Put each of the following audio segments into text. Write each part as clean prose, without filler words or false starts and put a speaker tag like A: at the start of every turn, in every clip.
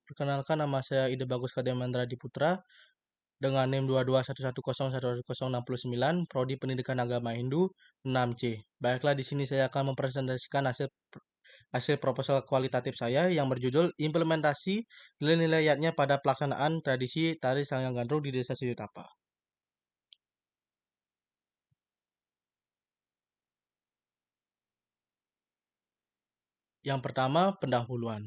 A: Perkenalkan, nama saya Ide Bagus Kademandra Diputra dengan NIM 2211011069, Prodi Pendidikan Agama Hindu 6C. Baiklah, di sini saya akan mempresentasikan hasil proposal kualitatif saya yang berjudul Implementasi Nilai-nilai Yatnya pada Pelaksanaan Tradisi Tari Sanghyang Gandrung di Desa Siditapa. Yang pertama, pendahuluan.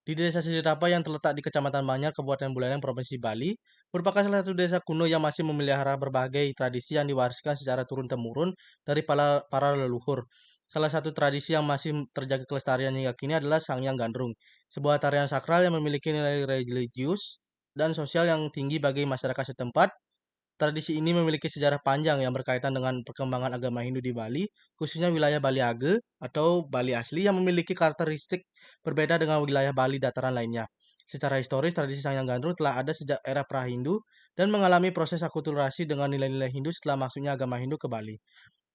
A: Di Desa Siditapa yang terletak di Kecamatan Manyar, Kabupaten Buleleng, Provinsi Bali, merupakan salah satu desa kuno yang masih memelihara berbagai tradisi yang diwariskan secara turun-temurun dari para leluhur. Salah satu tradisi yang masih terjaga kelestarian hingga kini adalah Sangyang Gandrung, sebuah tarian sakral yang memiliki nilai religius dan sosial yang tinggi bagi masyarakat setempat. Tradisi ini memiliki sejarah panjang yang berkaitan dengan perkembangan agama Hindu di Bali, khususnya wilayah Bali Age atau Bali asli yang memiliki karakteristik berbeda dengan wilayah Bali dataran lainnya. Secara historis, tradisi Sangyang Gandrung telah ada sejak era pra-Hindu dan mengalami proses akulturasi dengan nilai-nilai Hindu setelah masuknya agama Hindu ke Bali.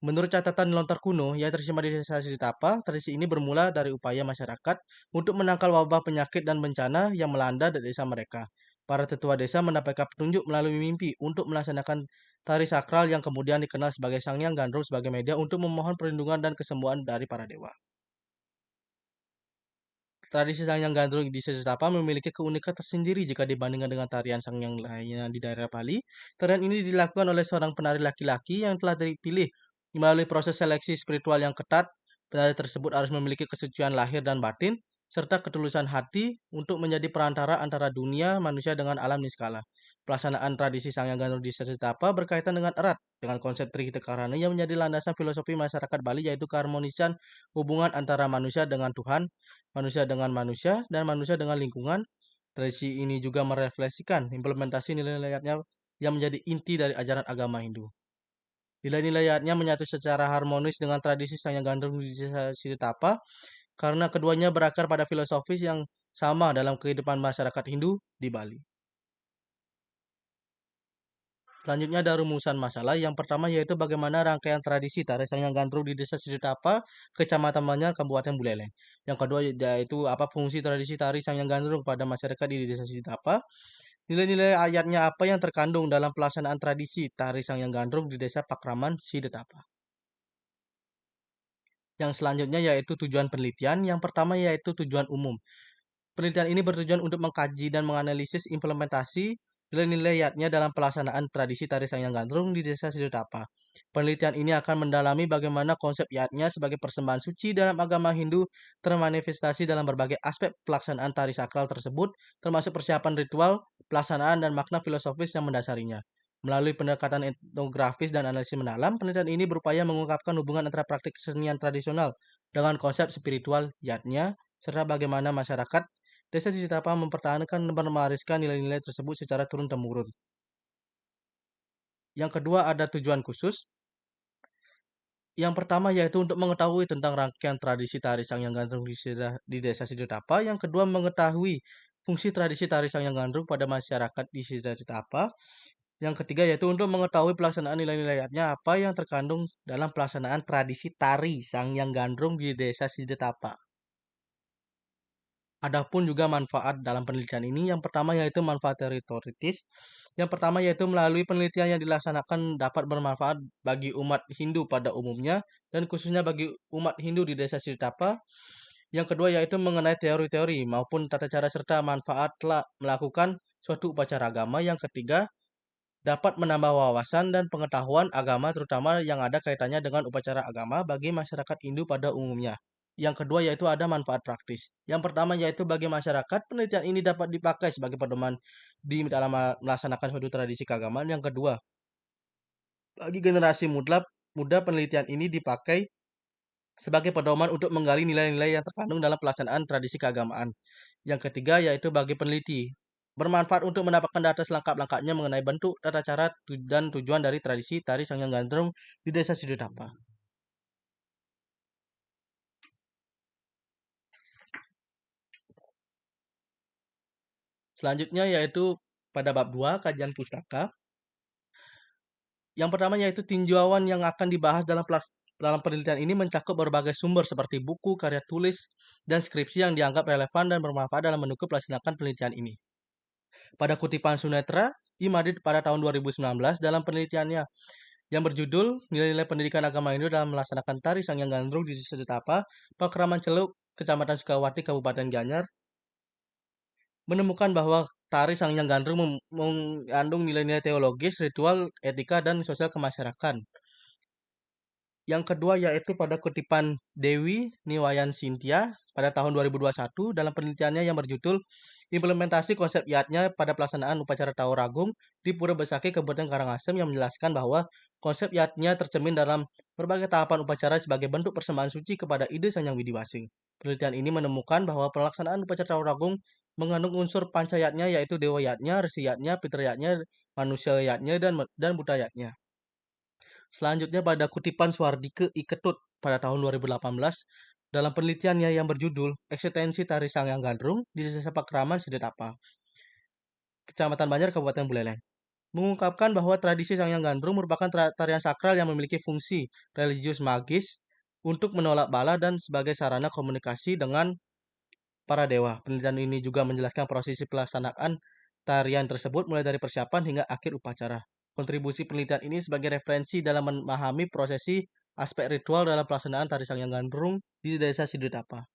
A: Menurut catatan lontar kuno yang tersimpan di desa Siditapa, tradisi ini bermula dari upaya masyarakat untuk menangkal wabah penyakit dan bencana yang melanda desa mereka. Para tetua desa mendapatkan petunjuk melalui mimpi untuk melaksanakan tari sakral yang kemudian dikenal sebagai Sangyang Gandrung sebagai media untuk memohon perlindungan dan kesembuhan dari para dewa. Tradisi Sangyang Gandrung di Siditapa memiliki keunikan tersendiri jika dibandingkan dengan tarian Sangyang lainnya di daerah Bali. Tarian ini dilakukan oleh seorang penari laki-laki yang telah dipilih melalui proses seleksi spiritual yang ketat. Penari tersebut harus memiliki kesucian lahir dan batin, serta ketulusan hati untuk menjadi perantara antara dunia manusia dengan alam niskala. Pelaksanaan tradisi Sangyang Gandrung di Siditapa berkaitan dengan erat dengan konsep Trihita yang menjadi landasan filosofi masyarakat Bali, yaitu keharmonisan hubungan antara manusia dengan Tuhan, manusia dengan manusia, dan manusia dengan lingkungan. Tradisi ini juga merefleksikan implementasi nilai-nilainya yang menjadi inti dari ajaran agama Hindu. Nilai-nilainya menyatu secara harmonis dengan tradisi Sangya Gandrung di desa Siditapa karena keduanya berakar pada filosofis yang sama dalam kehidupan masyarakat Hindu di Bali. Selanjutnya ada rumusan masalah. Yang pertama yaitu bagaimana rangkaian tradisi tari Sangyang Gandrung di Desa Siditapa, Kecamatan Manyar, Kabupaten Buleleng. Yang kedua yaitu apa fungsi tradisi tari Sangyang Gandrung pada masyarakat di Desa Siditapa. Nilai-nilai ayatnya apa yang terkandung dalam pelaksanaan tradisi tari Sangyang Gandrung di Desa Pakraman, Siditapa. Yang selanjutnya yaitu tujuan penelitian. Yang pertama yaitu tujuan umum. Penelitian ini bertujuan untuk mengkaji dan menganalisis implementasi nilai-nilai yatnya dalam pelaksanaan tradisi tari Sangyang Gandrung di Desa Sidotapa. Penelitian ini akan mendalami bagaimana konsep yatnya sebagai persembahan suci dalam agama Hindu termanifestasi dalam berbagai aspek pelaksanaan tari sakral tersebut, termasuk persiapan ritual, pelaksanaan, dan makna filosofis yang mendasarinya. Melalui pendekatan etnografis dan analisis mendalam, penelitian ini berupaya mengungkapkan hubungan antara praktik kesenian tradisional dengan konsep spiritual yatnya, serta bagaimana masyarakat Desa Cisitapa mempertahankan dan mewariskan nilai-nilai tersebut secara turun-temurun. Yang kedua ada tujuan khusus. Yang pertama yaitu untuk mengetahui tentang rangkaian tradisi tari Sangyang Gandrung di Desa Sidotapa. Yang kedua mengetahui fungsi tradisi tari Sangyang Gandrung pada masyarakat di Sidotapa. Yang ketiga yaitu untuk mengetahui pelaksanaan nilai-nilainya apa yang terkandung dalam pelaksanaan tradisi tari Sangyang Gandrung di Desa Sidotapa. Adapun juga manfaat dalam penelitian ini, yang pertama yaitu manfaat teoritis. Yang pertama yaitu melalui penelitian yang dilaksanakan dapat bermanfaat bagi umat Hindu pada umumnya dan khususnya bagi umat Hindu di Desa Sritapa. Yang kedua yaitu mengenai teori-teori maupun tata cara serta manfaat telah melakukan suatu upacara agama. Yang ketiga dapat menambah wawasan dan pengetahuan agama terutama yang ada kaitannya dengan upacara agama bagi masyarakat Hindu pada umumnya. Yang kedua yaitu ada manfaat praktis. Yang pertama yaitu bagi masyarakat, penelitian ini dapat dipakai sebagai pedoman di dalam melaksanakan suatu tradisi keagamaan. Yang kedua, bagi generasi muda penelitian ini dipakai sebagai pedoman untuk menggali nilai-nilai yang terkandung dalam pelaksanaan tradisi keagamaan. Yang ketiga yaitu bagi peneliti, bermanfaat untuk mendapatkan data selengkap-lengkapnya mengenai bentuk, tata cara, dan tujuan dari tradisi tari Sangyang Gandrung di Desa Sidotapa. Selanjutnya yaitu pada bab 2 kajian pustaka. Yang pertama yaitu tinjauan yang akan dibahas dalam Dalam penelitian ini mencakup berbagai sumber seperti buku, karya tulis, dan skripsi yang dianggap relevan dan bermanfaat dalam mendukung pelaksanaan penelitian ini. Pada kutipan Sunetra, I. Madrid pada tahun 2019 dalam penelitiannya yang berjudul Nilai-nilai Pendidikan Agama Hindu dalam Melaksanakan Tari Sangyang Gandrung di Desa Setapa, Pakraman Celuk, Kecamatan Sukawati, Kabupaten Gianyar, menemukan bahwa tari Sangyang Gandrung mengandung nilai-nilai teologis, ritual, etika, dan sosial kemasyarakatan. Yang kedua yaitu pada kutipan Dewi Niwayan Cynthia pada tahun 2021 dalam penelitiannya yang berjudul Implementasi Konsep Yatnya pada Pelaksanaan Upacara Tauragung di Pura Besaki, Kabupaten Karangasem, yang menjelaskan bahwa konsep Yatnya tercermin dalam berbagai tahapan upacara sebagai bentuk persembahan suci kepada ide Sang Hyang Widi-Wasi. Penelitian ini menemukan bahwa pelaksanaan upacara Tauragung mengandung unsur panca yatnya yaitu Dewa Yatnya, Resi Yatnya, Pitra Yatnya, Manusia Yatnya, dan Buddha Yatnya. Selanjutnya pada kutipan Suardike I. Ketut pada tahun 2018 dalam penelitiannya yang berjudul Eksistensi Tari Sangyang Gandrung di Desa Pakraman Sidetapa, Kecamatan Banjar, Kabupaten Buleleng, mengungkapkan bahwa tradisi Sangyang Gandrung merupakan tarian sakral yang memiliki fungsi religius magis untuk menolak bala dan sebagai sarana komunikasi dengan para dewa. Penelitian ini juga menjelaskan prosesi pelaksanaan tarian tersebut mulai dari persiapan hingga akhir upacara. Kontribusi penelitian ini sebagai referensi dalam memahami prosesi aspek ritual dalam pelaksanaan tari Sangyang Gandrung di Desa Sidetapa.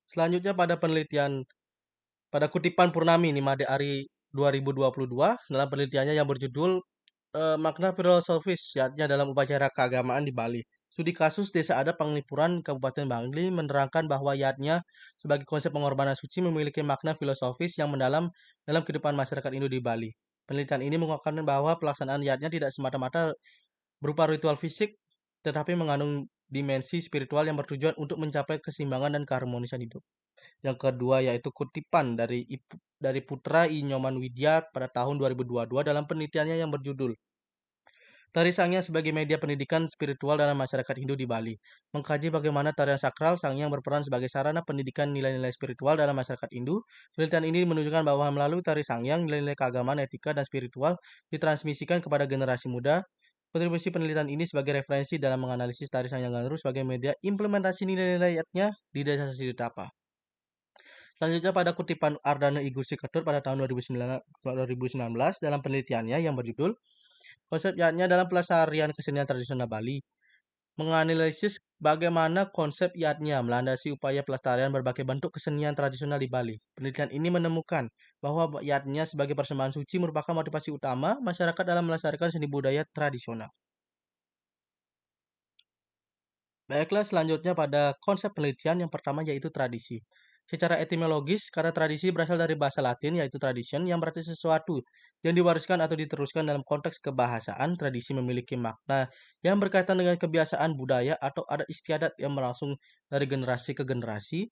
A: Selanjutnya pada kutipan Purnami Nimade Ari 2022 dalam penelitiannya yang berjudul Makna filosofis yatnya dalam upacara keagamaan di Bali. Studi kasus Desa Adat Penglipuran Kabupaten Bangli menerangkan bahwa yatnya sebagai konsep pengorbanan suci memiliki makna filosofis yang mendalam dalam kehidupan masyarakat Hindu di Bali. Penelitian ini mengungkapkan bahwa pelaksanaan yatnya tidak semata-mata berupa ritual fisik, tetapi mengandung dimensi spiritual yang bertujuan untuk mencapai keseimbangan dan keharmonisan hidup. Yang kedua yaitu kutipan dari Putra I. Nyoman Widya pada tahun 2022 dalam penelitiannya yang berjudul Tari Sangyang sebagai media pendidikan spiritual dalam masyarakat Hindu di Bali, mengkaji bagaimana tarian sakral Sangyang berperan sebagai sarana pendidikan nilai-nilai spiritual dalam masyarakat Hindu. Penelitian ini menunjukkan bahwa melalui tari Sangyang, nilai-nilai keagamaan, etika, dan spiritual ditransmisikan kepada generasi muda. Kontribusi penelitian ini sebagai referensi dalam menganalisis tari Sangyang Gandrung sebagai media implementasi nilai-nilainya di Desa Sidetapa. Selanjutnya pada kutipan Ardana Igusti Ketut pada tahun 2019 dalam penelitiannya yang berjudul Konsep Yatnya dalam Pelestarian Kesenian Tradisional Bali, menganalisis bagaimana konsep Yatnya melandasi upaya pelestarian berbagai bentuk kesenian tradisional di Bali. Penelitian ini menemukan bahwa Yatnya sebagai persembahan suci merupakan motivasi utama masyarakat dalam melestarikan seni budaya tradisional. Baiklah, selanjutnya pada konsep penelitian yang pertama yaitu tradisi. Secara etimologis, kata tradisi berasal dari bahasa Latin yaitu tradition yang berarti sesuatu yang diwariskan atau diteruskan dalam konteks kebahasaan. Tradisi memiliki makna yang berkaitan dengan kebiasaan budaya atau adat istiadat yang berlangsung dari generasi ke generasi.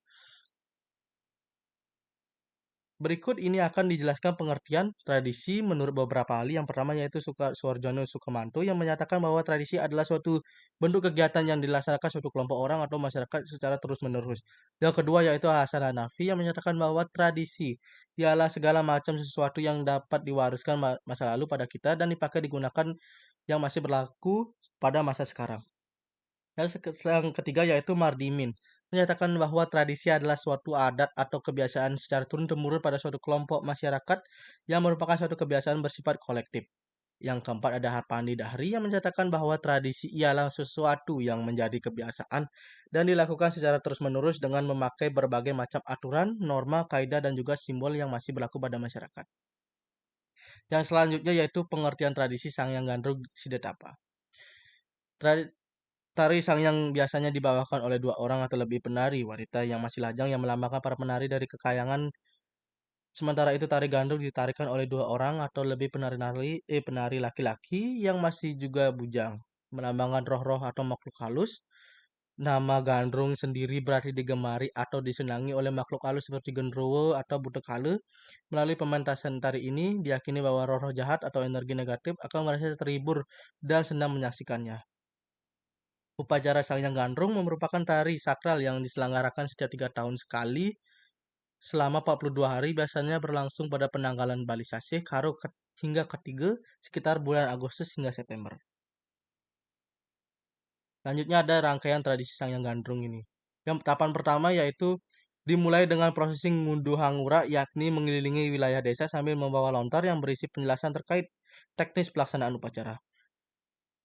A: Berikut ini akan dijelaskan pengertian tradisi menurut beberapa ahli. Yang pertama yaitu Suarjono Sukamanto yang menyatakan bahwa tradisi adalah suatu bentuk kegiatan yang dilaksanakan suatu kelompok orang atau masyarakat secara terus-menerus. Yang kedua yaitu Hasan Hanafi yang menyatakan bahwa tradisi ialah segala macam sesuatu yang dapat diwariskan masa lalu pada kita dan dipakai digunakan yang masih berlaku pada masa sekarang. Dan yang ketiga yaitu Mardimin, menyatakan bahwa tradisi adalah suatu adat atau kebiasaan secara turun-temurun pada suatu kelompok masyarakat yang merupakan suatu kebiasaan bersifat kolektif. Yang keempat ada Harpandi Dahri yang menyatakan bahwa tradisi ialah sesuatu yang menjadi kebiasaan dan dilakukan secara terus-menerus dengan memakai berbagai macam aturan, norma, kaidah, dan juga simbol yang masih berlaku pada masyarakat. Yang selanjutnya yaitu pengertian tradisi Sangyang Gandrung Sidetapa. Tari Sangyang biasanya dibawakan oleh dua orang atau lebih penari wanita yang masih lajang yang melambangkan para penari dari kekayangan. Sementara itu tari gandrung ditarikan oleh dua orang atau lebih penari laki-laki yang masih juga bujang, melambangkan roh-roh atau makhluk halus. Nama gandrung sendiri berarti digemari atau disenangi oleh makhluk halus seperti genderuwo atau butekale. Melalui pementasan tari ini, diyakini bahwa roh-roh jahat atau energi negatif akan merasa terhibur dan senang menyaksikannya. Upacara Sangyang Gandrung merupakan tari sakral yang diselenggarakan setiap 3 tahun sekali selama 42 hari biasanya berlangsung pada penanggalan Bali Sasih Karo hingga ketiga sekitar bulan Agustus hingga September. Selanjutnya ada rangkaian tradisi Sangyang Gandrung ini. Yang tahapan pertama yaitu dimulai dengan prosesi ngunduh hangura, yakni mengelilingi wilayah desa sambil membawa lontar yang berisi penjelasan terkait teknis pelaksanaan upacara.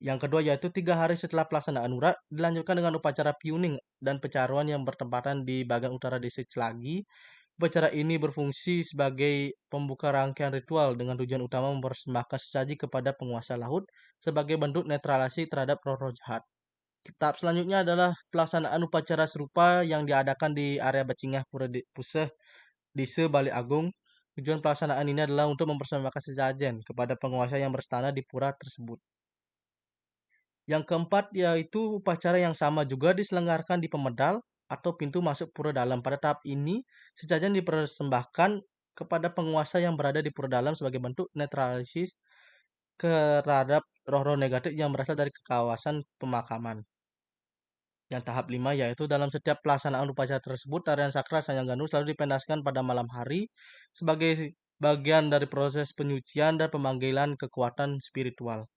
A: Yang kedua yaitu 3 hari setelah pelaksanaan ura dilanjutkan dengan upacara piuning dan pecaruan yang bertempatan di bagian utara desa Celagi. Upacara ini berfungsi sebagai pembuka rangkaian ritual dengan tujuan utama mempersembahkan sesaji kepada penguasa laut sebagai bentuk netralisasi terhadap roh-roh jahat. Tahap selanjutnya adalah pelaksanaan upacara serupa yang diadakan di area Bacingah Pura Puseh, Desa Bali Agung. Tujuan pelaksanaan ini adalah untuk mempersembahkan sesajen kepada penguasa yang berstana di pura tersebut. Yang keempat yaitu upacara yang sama juga diselenggarakan di Pemedal atau pintu masuk pura dalam. Pada tahap ini, sesajen dipersembahkan kepada penguasa yang berada di pura dalam sebagai bentuk netralisasi terhadap roh-roh negatif yang berasal dari kawasan pemakaman. Yang tahap 5 yaitu dalam setiap pelaksanaan upacara tersebut, tarian sakral Sangyang Gandrung selalu dipendaskan pada malam hari sebagai bagian dari proses penyucian dan pemanggilan kekuatan spiritual.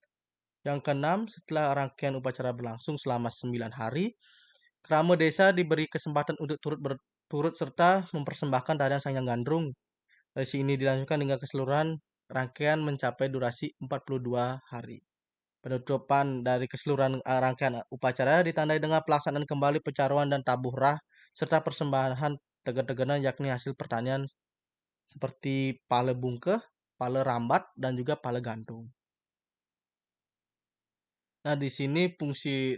A: Yang keenam, setelah rangkaian upacara berlangsung selama 9 hari, kerama desa diberi kesempatan untuk turut serta mempersembahkan tarian Sangyang Gandrung. Tradisi ini dilanjutkan hingga keseluruhan rangkaian mencapai durasi 42 hari. Penutupan dari keseluruhan rangkaian upacara ditandai dengan pelaksanaan kembali pecaruan dan tabuhrah serta persembahan tegak-teganan yakni hasil pertanian seperti pale bungkeh, pale rambat, dan juga pale gantung. Nah, di sini fungsi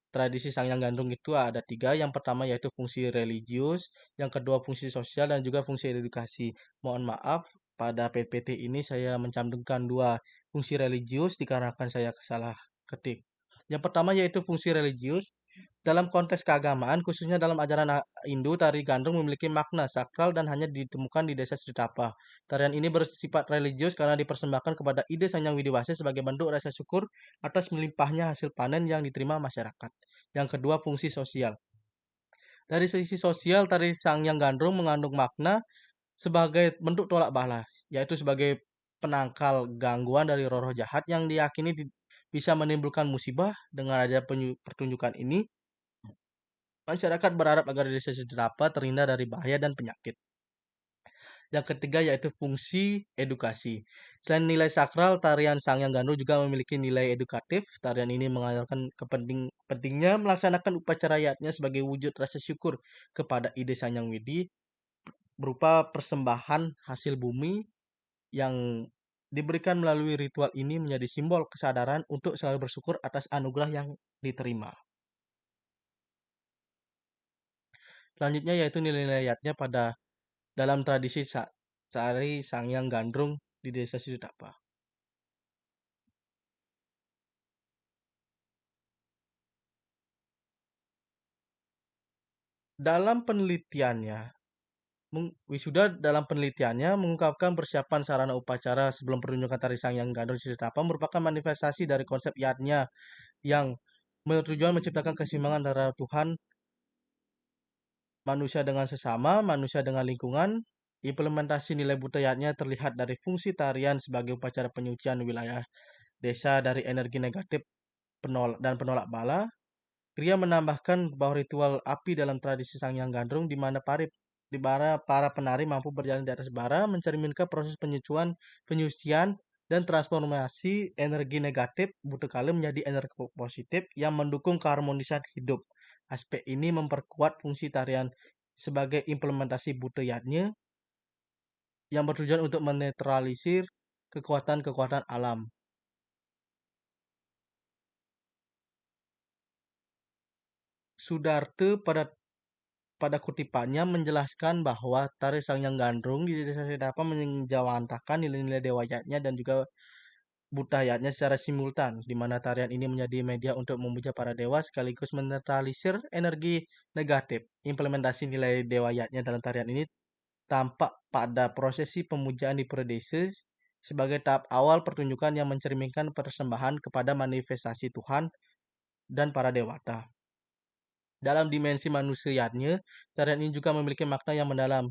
A: tradisi Sangyang Gandrung itu ada tiga. Yang pertama yaitu fungsi religius, yang kedua fungsi sosial, dan juga fungsi edukasi. Mohon maaf, pada PPT ini saya mencantumkan dua fungsi religius dikarenakan saya salah ketik. Yang pertama yaitu fungsi religius. Dalam konteks keagamaan, khususnya dalam ajaran Hindu, tari gandrung memiliki makna sakral dan hanya ditemukan di desa Sritapa. Tarian ini bersifat religius karena dipersembahkan kepada ide Sanyang Widiwasi sebagai bentuk rasa syukur atas melimpahnya hasil panen yang diterima masyarakat. Yang kedua, fungsi sosial. Dari sisi sosial, tari Sangyang Gandrung mengandung makna sebagai bentuk tolak bala, yaitu sebagai penangkal gangguan dari roh-roh jahat yang diyakini bisa menimbulkan musibah. Dengan adanya pertunjukan ini, masyarakat berharap agar desa setempat terhindar dari bahaya dan penyakit. Yang ketiga yaitu fungsi edukasi. Selain nilai sakral, tarian Sangyang Gandrung juga memiliki nilai edukatif. Tarian ini mengajarkan pentingnya melaksanakan upacara adatnya sebagai wujud rasa syukur kepada ide Sanyang Widi berupa persembahan hasil bumi yang diberikan melalui ritual ini menjadi simbol kesadaran untuk selalu bersyukur atas anugerah yang diterima. Selanjutnya yaitu nilai-nilai adatnya pada dalam tradisi Sari Sangyang Gandrung di Desa Sidutapa. Dalam penelitiannya, wisuda dalam penelitiannya mengungkapkan persiapan sarana upacara sebelum pertunjukan tari Sangyang Gandrung di Sidutapa merupakan manifestasi dari konsep yatnya yang bertujuan menciptakan keseimbangan antara Tuhan, manusia dengan sesama, manusia dengan lingkungan. Implementasi nilai budayanya terlihat dari fungsi tarian sebagai upacara penyucian wilayah desa dari energi negatif dan penolak bala. Pria menambahkan bahwa ritual api dalam tradisi Sangyang Gandrung di mana para penari mampu berjalan di atas bara mencerminkan proses penyucian dan transformasi energi negatif buta kala menjadi energi positif yang mendukung keharmonisan hidup. Aspek ini memperkuat fungsi tarian sebagai implementasi budayanya yang bertujuan untuk menetralisir kekuatan-kekuatan alam. Sudarte pada kutipannya menjelaskan bahwa tari Sangyang Gandrung di Desa Sedapa menjawantahkan nilai-nilai dewayatnya dan juga budayanya secara simultan, di mana tarian ini menjadi media untuk memuja para dewa sekaligus menetralisir energi negatif. Implementasi nilai dewayatnya dalam tarian ini tampak pada prosesi pemujaan di Pradesa sebagai tahap awal pertunjukan yang mencerminkan persembahan kepada manifestasi Tuhan dan para dewata. Dalam dimensi manusianya, tarian ini juga memiliki makna yang mendalam.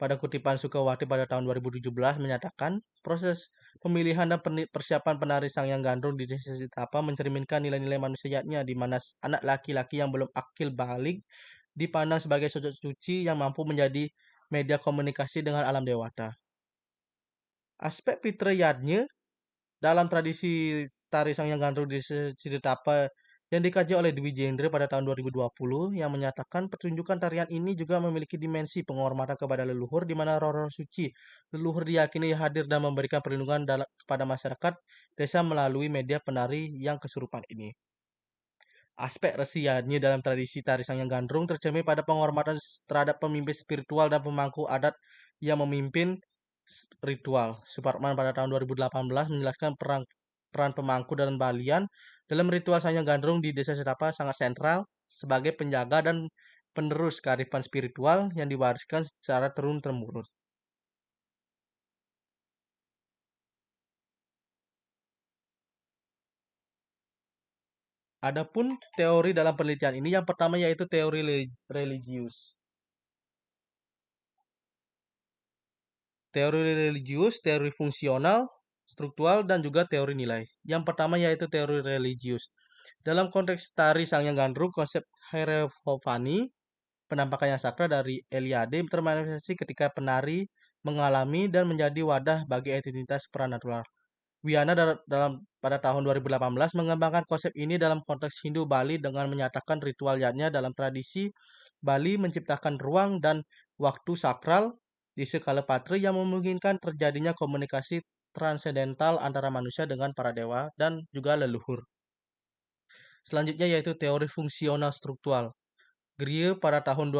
A: pada kutipan Sukawati pada tahun 2017 menyatakan proses pemilihan dan persiapan penari Sangyang Gandrung di desa Sitapa mencerminkan nilai-nilai manusiaatnya di mana anak laki-laki yang belum akil balik dipandang sebagai sosok suci yang mampu menjadi media komunikasi dengan alam dewata. Aspek fitriyatnya dalam tradisi tari Sangyang Gandrung di Sidetapa yang dikaji oleh Dwi Jendre pada tahun 2020 yang menyatakan pertunjukan tarian ini juga memiliki dimensi penghormatan kepada leluhur di mana roh-roh suci leluhur diyakini hadir dan memberikan perlindungan kepada masyarakat desa melalui media penari yang kesurupan ini. Aspek resiannya dalam tradisi tari Sangyang Gandrung tercermin pada penghormatan terhadap pemimpin spiritual dan pemangku adat yang memimpin ritual. Suparman pada tahun 2018 menjelaskan peran pemangku dan balian dalam ritual Sangyang Gandrung di Desa Setapa sangat sentral sebagai penjaga dan penerus kearifan spiritual yang diwariskan secara turun-temurun. Adapun teori dalam penelitian ini yang pertama yaitu teori religius. Teori religius, teori fungsional, struktural, dan juga teori nilai. Yang pertama yaitu teori religius. Dalam konteks tari Sangyang Gandrung, konsep hierophany, penampakan yang sakral dari Eliade termanifestasi ketika penari mengalami dan menjadi wadah bagi entitas supranatural. Wiana pada tahun 2018 mengembangkan konsep ini dalam konteks Hindu Bali dengan menyatakan ritual yatnya dalam tradisi Bali menciptakan ruang dan waktu sakral di skala patra yang memungkinkan terjadinya komunikasi transendental antara manusia dengan para dewa dan juga leluhur. Selanjutnya yaitu teori fungsional struktural. Grier pada tahun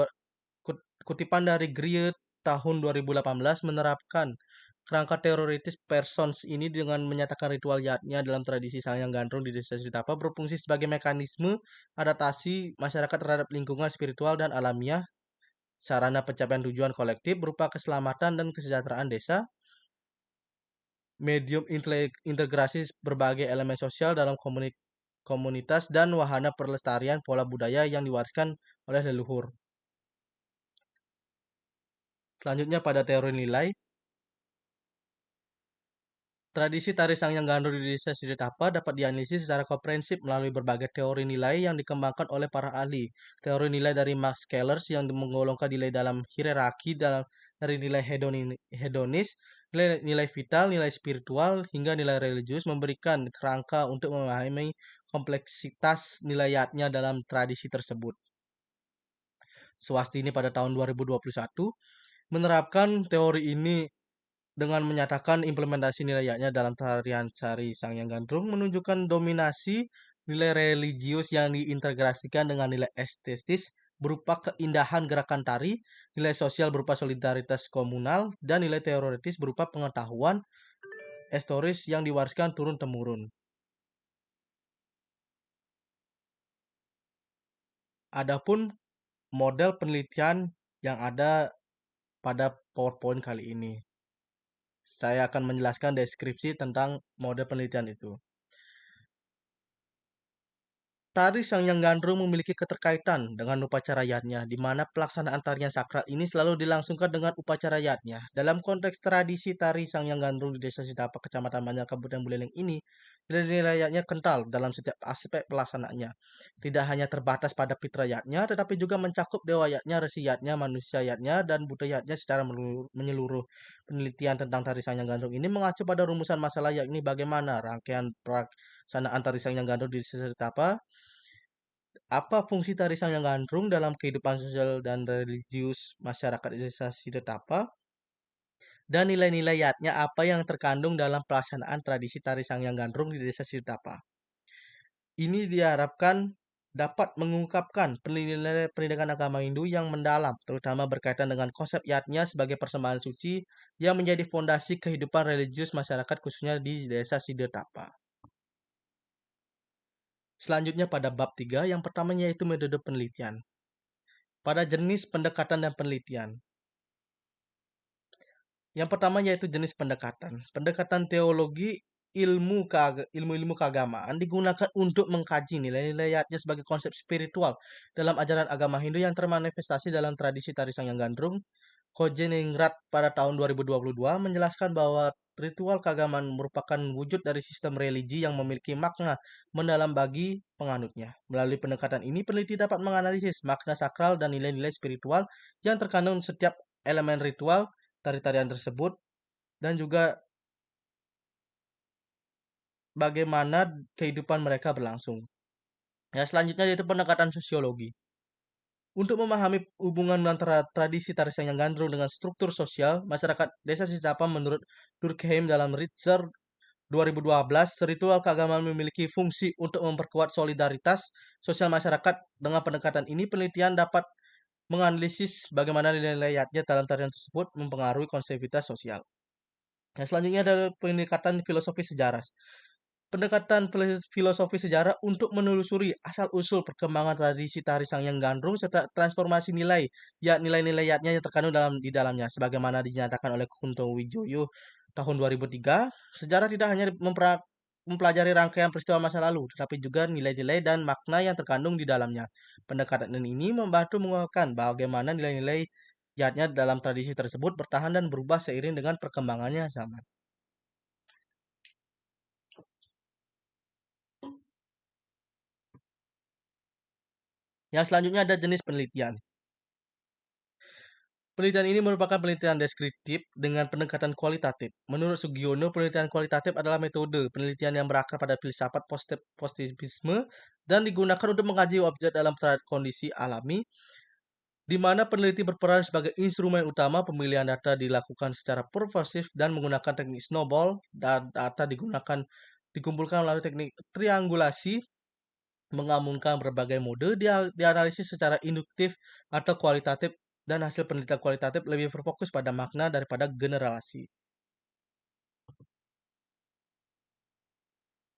A: kutipan dari Grier tahun 2018 menerapkan kerangka teoritis persons ini dengan menyatakan ritual yatnya dalam tradisi Sangyang Gandrung di Desa Sitapa berfungsi sebagai mekanisme adaptasi masyarakat terhadap lingkungan spiritual dan alamiah, sarana pencapaian tujuan kolektif berupa keselamatan dan kesejahteraan desa, medium integrasi berbagai elemen sosial dalam komunitas, dan wahana pelestarian pola budaya yang diwariskan oleh leluhur. Selanjutnya pada teori nilai, tradisi tari Sangyang Gandrung di Desa Sidetapa dapat dianalisis secara komprehensif melalui berbagai teori nilai yang dikembangkan oleh para ahli. Teori nilai dari Max Scalers yang menggolongkan nilai dalam hierarki dari nilai hedonis, nilai vital, nilai spiritual, hingga nilai religius memberikan kerangka untuk memahami kompleksitas nilaiatnya dalam tradisi tersebut. Swastini pada tahun 2021 menerapkan teori ini dengan menyatakan implementasi nilainya dalam tarian Sari Sangyang Gandrung menunjukkan dominasi nilai religius yang diintegrasikan dengan nilai estetis berupa keindahan gerakan tari, nilai sosial berupa solidaritas komunal, dan nilai teoritis berupa pengetahuan historis yang diwariskan turun-temurun. Adapun model penelitian yang ada pada PowerPoint kali ini. Saya akan menjelaskan deskripsi tentang model penelitian itu. Tari Sangyang Gandrung memiliki keterkaitan dengan upacara yatnya, di mana pelaksanaan tarian sakral ini selalu dilangsungkan dengan upacara yatnya. Dalam konteks tradisi tari Sangyang Gandrung di Desa Sidapa, Kecamatan Banjar, Kabupaten Buleleng ini, nilai-nilai yatnya kental dalam setiap aspek pelaksanaannya. Tidak hanya terbatas pada fitra yatnya, tetapi juga mencakup dewa yatnya, resi yatnya, manusia yatnya, dan budaya yatnya secara menyeluruh. Penelitian tentang tari Sangyang Gandrung ini mengacu pada rumusan masalah yakni bagaimana rangkaian pelaksanaan tari Sangyang Gandrung di Desa Sidapa, apa fungsi tari Sangyang Gandrung dalam kehidupan sosial dan religius masyarakat desa Sidetapa, dan nilai-nilai yatnya apa yang terkandung dalam pelaksanaan tradisi tari Sangyang Gandrung di desa Sidetapa. Ini diharapkan dapat mengungkapkan pendidikan agama Hindu yang mendalam, terutama berkaitan dengan konsep yatnya sebagai persembahan suci yang menjadi fondasi kehidupan religius masyarakat khususnya di desa Sidetapa. Selanjutnya pada bab 3, yang pertamanya yaitu metode penelitian. Pada jenis pendekatan dan penelitian. Yang pertama yaitu jenis pendekatan. Pendekatan teologi ilmu-ilmu keagamaan digunakan untuk mengkaji nilai-nilai yatnya sebagai konsep spiritual dalam ajaran agama Hindu yang termanifestasi dalam tradisi tari Sangyang Gandrung Kojeningrat pada tahun 2022 menjelaskan bahwa ritual keagamaan merupakan wujud dari sistem religi yang memiliki makna mendalam bagi penganutnya. Melalui pendekatan ini, peneliti dapat menganalisis makna sakral dan nilai-nilai spiritual yang terkandung setiap elemen ritual tari-tarian tersebut dan juga bagaimana kehidupan mereka berlangsung. Ya, selanjutnya yaitu pendekatan sosiologi. Untuk memahami hubungan antara tradisi tari Sangyan Gandrung dengan struktur sosial masyarakat desa Sitapa menurut Durkheim dalam Ritzler 2012, ritual keagamaan memiliki fungsi untuk memperkuat solidaritas sosial masyarakat. Dengan pendekatan ini, penelitian dapat menganalisis bagaimana nilai-nilai yatnya dalam tarian tersebut mempengaruhi konseksivitas sosial. Yang selanjutnya adalah pendekatan filosofi sejarah. Pendekatan filosofi sejarah untuk menelusuri asal-usul perkembangan tradisi tari Sangyan Gandrung serta transformasi nilai, ya nilai-nilai yatnya yang terkandung di dalamnya. Sebagaimana dinyatakan oleh Kunto Wijoyo tahun 2003, sejarah tidak hanya mempelajari rangkaian peristiwa masa lalu, tetapi juga nilai-nilai dan makna yang terkandung di dalamnya. Pendekatan ini membantu menguatkan bagaimana nilai-nilai yatnya dalam tradisi tersebut bertahan dan berubah seiring dengan perkembangannya zaman. Yang selanjutnya ada jenis penelitian. Penelitian ini merupakan penelitian deskriptif dengan pendekatan kualitatif. Menurut Sugiono, penelitian kualitatif adalah metode penelitian yang berakar pada filsafat positivisme dan digunakan untuk mengkaji objek dalam kondisi alami, di mana peneliti berperan sebagai instrumen utama. Pemilihan data dilakukan secara pervasif dan menggunakan teknik snowball, dan data dikumpulkan melalui teknik triangulasi, menggabungkan berbagai mode, dianalisis secara induktif atau kualitatif, dan hasil penelitian kualitatif lebih berfokus pada makna daripada generalisasi.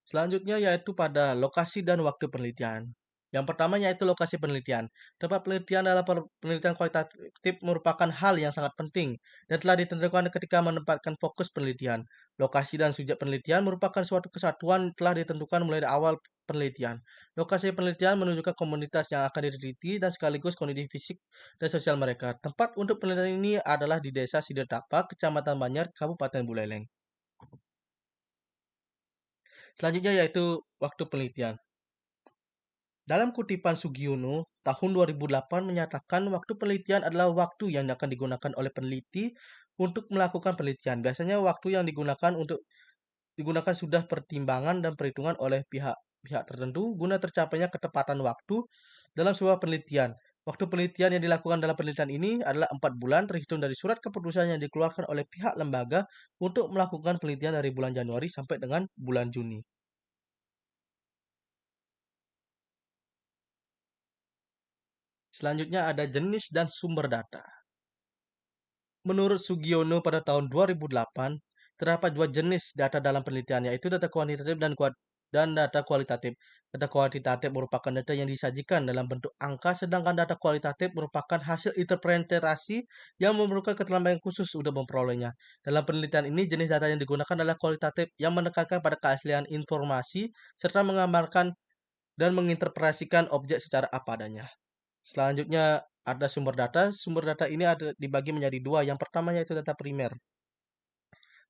A: Selanjutnya yaitu pada lokasi dan waktu penelitian. Yang pertama yaitu lokasi penelitian. Tempat penelitian dalam penelitian kualitatif merupakan hal yang sangat penting dan telah ditentukan ketika menempatkan fokus penelitian. Lokasi dan subjek penelitian merupakan suatu kesatuan telah ditentukan mulai dari awal penelitian. Lokasi penelitian menunjukkan komunitas yang akan diteliti dan sekaligus kondisi fisik dan sosial mereka. Tempat untuk penelitian ini adalah di Desa Sidetapa, Kecamatan Banjar, Kabupaten Buleleng. Selanjutnya yaitu waktu penelitian. Dalam kutipan Sugiono, tahun 2008 menyatakan waktu penelitian adalah waktu yang akan digunakan oleh peneliti untuk melakukan penelitian. Biasanya waktu yang digunakan sudah pertimbangan dan perhitungan oleh pihak tertentu guna tercapainya ketepatan waktu dalam sebuah penelitian. Waktu penelitian yang dilakukan dalam penelitian ini adalah 4 bulan terhitung dari surat keputusan yang dikeluarkan oleh pihak lembaga untuk melakukan penelitian dari bulan Januari sampai dengan bulan Juni. Selanjutnya ada jenis dan sumber data. Menurut Sugiono pada tahun 2008, terdapat dua jenis data dalam penelitian, yaitu data kuantitatif dan data kualitatif. Data kuantitatif merupakan data yang disajikan dalam bentuk angka, sedangkan data kualitatif merupakan hasil interpretasi yang memerlukan keterampilan khusus untuk memperolehnya. Dalam penelitian ini, jenis data yang digunakan adalah kualitatif yang menekankan pada keaslian informasi serta menggambarkan dan menginterpretasikan objek secara apa adanya. Selanjutnya ada sumber data. Sumber data ini ada dibagi menjadi dua. Yang pertama yaitu data primer.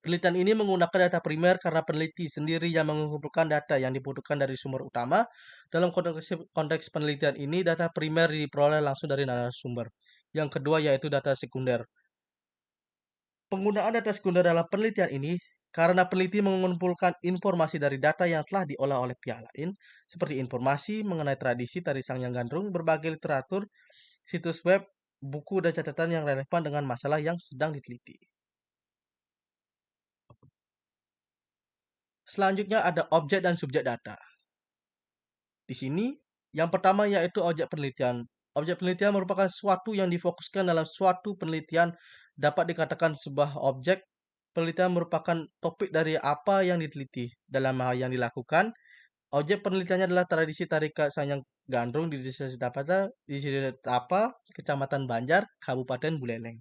A: Penelitian ini menggunakan data primer karena peneliti sendiri yang mengumpulkan data yang dibutuhkan dari sumber utama. Dalam konteks penelitian ini, data primer diperoleh langsung dari narasumber. Yang kedua yaitu data sekunder. Penggunaan data sekunder dalam penelitian ini karena peneliti mengumpulkan informasi dari data yang telah diolah oleh pihak lain, seperti informasi mengenai tradisi tari Sangyan Gandrung, berbagai literatur, situs web, buku, dan catatan yang relevan dengan masalah yang sedang diteliti. Selanjutnya ada objek dan subjek data. Di sini, yang pertama yaitu objek penelitian. Objek penelitian merupakan sesuatu yang difokuskan dalam suatu penelitian. Dapat dikatakan sebuah objek penelitian merupakan topik dari apa yang diteliti. Dalam hal yang dilakukan, objek penelitiannya adalah tradisi tarikat Sangyan Gandrung di Desa Sidetapa, Kecamatan Banjar, Kabupaten Buleleng.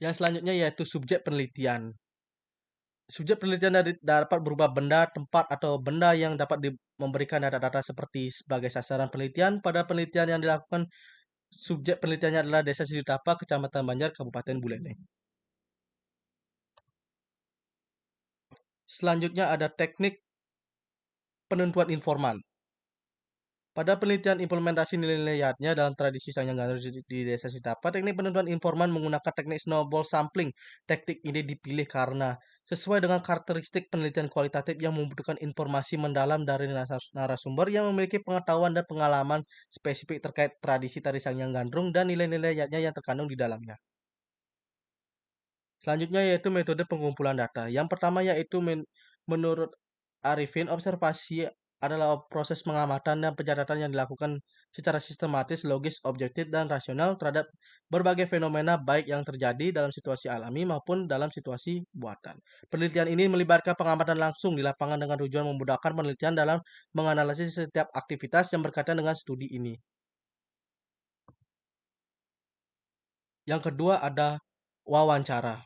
A: Yang selanjutnya yaitu subjek penelitian. Subjek penelitian dapat berupa benda, tempat, atau benda yang dapat memberikan data-data seperti sebagai sasaran penelitian. Pada penelitian yang dilakukan Subjek penelitiannya adalah Desa Siditapa, Kecamatan Banjar, Kabupaten Buleleng. Selanjutnya ada teknik penentuan informan. Pada penelitian implementasi nilai-nilai yatnya dalam tradisi Sanyang Gandrung di Desa Sidapa, teknik penentuan informan menggunakan teknik snowball sampling. Teknik ini dipilih karena sesuai dengan karakteristik penelitian kualitatif yang membutuhkan informasi mendalam dari narasumber yang memiliki pengetahuan dan pengalaman spesifik terkait tradisi tari Sanyang Gandrung dan nilai-nilai yatnya yang terkandung di dalamnya. Selanjutnya yaitu metode pengumpulan data. Yang pertama yaitu menurut Arifin, observasi adalah proses pengamatan dan pencatatan yang dilakukan secara sistematis, logis, objektif, dan rasional terhadap berbagai fenomena baik yang terjadi dalam situasi alami maupun dalam situasi buatan. Penelitian ini melibatkan pengamatan langsung di lapangan dengan tujuan memudahkan penelitian dalam menganalisis setiap aktivitas yang berkaitan dengan studi ini. Yang kedua ada wawancara.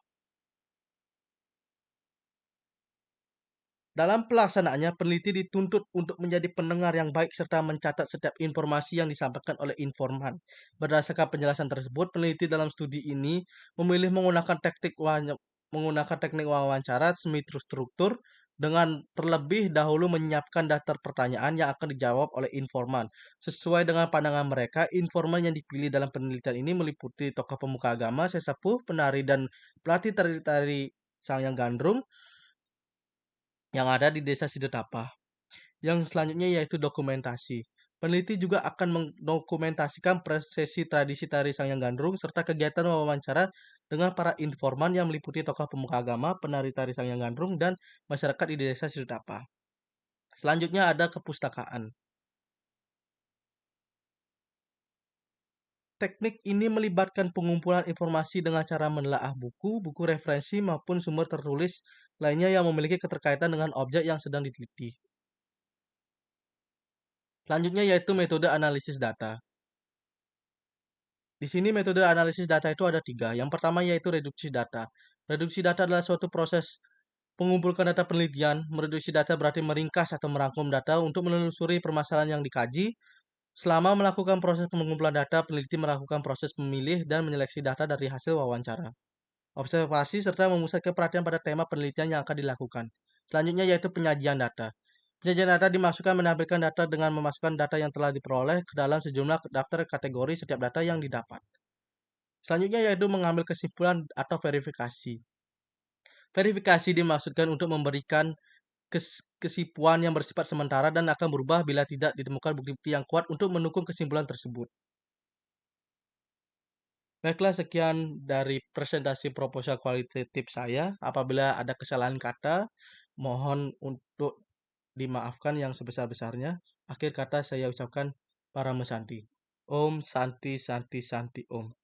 A: Dalam pelaksanaannya, peneliti dituntut untuk menjadi pendengar yang baik serta mencatat setiap informasi yang disampaikan oleh informan. Berdasarkan penjelasan tersebut, peneliti dalam studi ini memilih menggunakan teknik wawancara semi terstruktur dengan terlebih dahulu menyiapkan daftar pertanyaan yang akan dijawab oleh informan. Sesuai dengan pandangan mereka, informan yang dipilih dalam penelitian ini meliputi tokoh pemuka agama, sesepuh, penari, dan pelatih tari-tari Sanghyang Gandrung yang ada di Desa Sidetapa. Yang selanjutnya yaitu dokumentasi. Peneliti juga akan mendokumentasikan prosesi tradisi tari Sanghyang Gandrung serta kegiatan wawancara dengan para informan yang meliputi tokoh pemuka agama, penari tari Sanghyang Gandrung, dan masyarakat di Desa Sidetapa. Selanjutnya ada kepustakaan. Teknik ini melibatkan pengumpulan informasi dengan cara menelaah buku, buku referensi, maupun sumber tertulis lainnya yang memiliki keterkaitan dengan objek yang sedang diteliti. Selanjutnya yaitu metode analisis data. Di sini metode analisis data itu ada tiga. Yang pertama yaitu reduksi data. Reduksi data adalah suatu proses mengumpulkan data penelitian. Mereduksi data berarti meringkas atau merangkum data untuk menelusuri permasalahan yang dikaji. Selama melakukan proses pengumpulan data, peneliti melakukan proses memilih dan menyeleksi data dari hasil wawancara, observasi, serta memusatkan perhatian pada tema penelitian yang akan dilakukan. Selanjutnya yaitu penyajian data. Penyajian data dimaksudkan menampilkan data dengan memasukkan data yang telah diperoleh ke dalam sejumlah daftar kategori setiap data yang didapat. Selanjutnya yaitu mengambil kesimpulan atau verifikasi. Verifikasi dimaksudkan untuk memberikan kesimpulan yang bersifat sementara dan akan berubah bila tidak ditemukan bukti-bukti yang kuat untuk mendukung kesimpulan tersebut. Baiklah, sekian dari presentasi proposal kualitatif saya. Apabila ada kesalahan kata, mohon untuk dimaafkan yang sebesar-besarnya. Akhir kata saya ucapkan Paramesanti. Om Santi Santi Santi Om.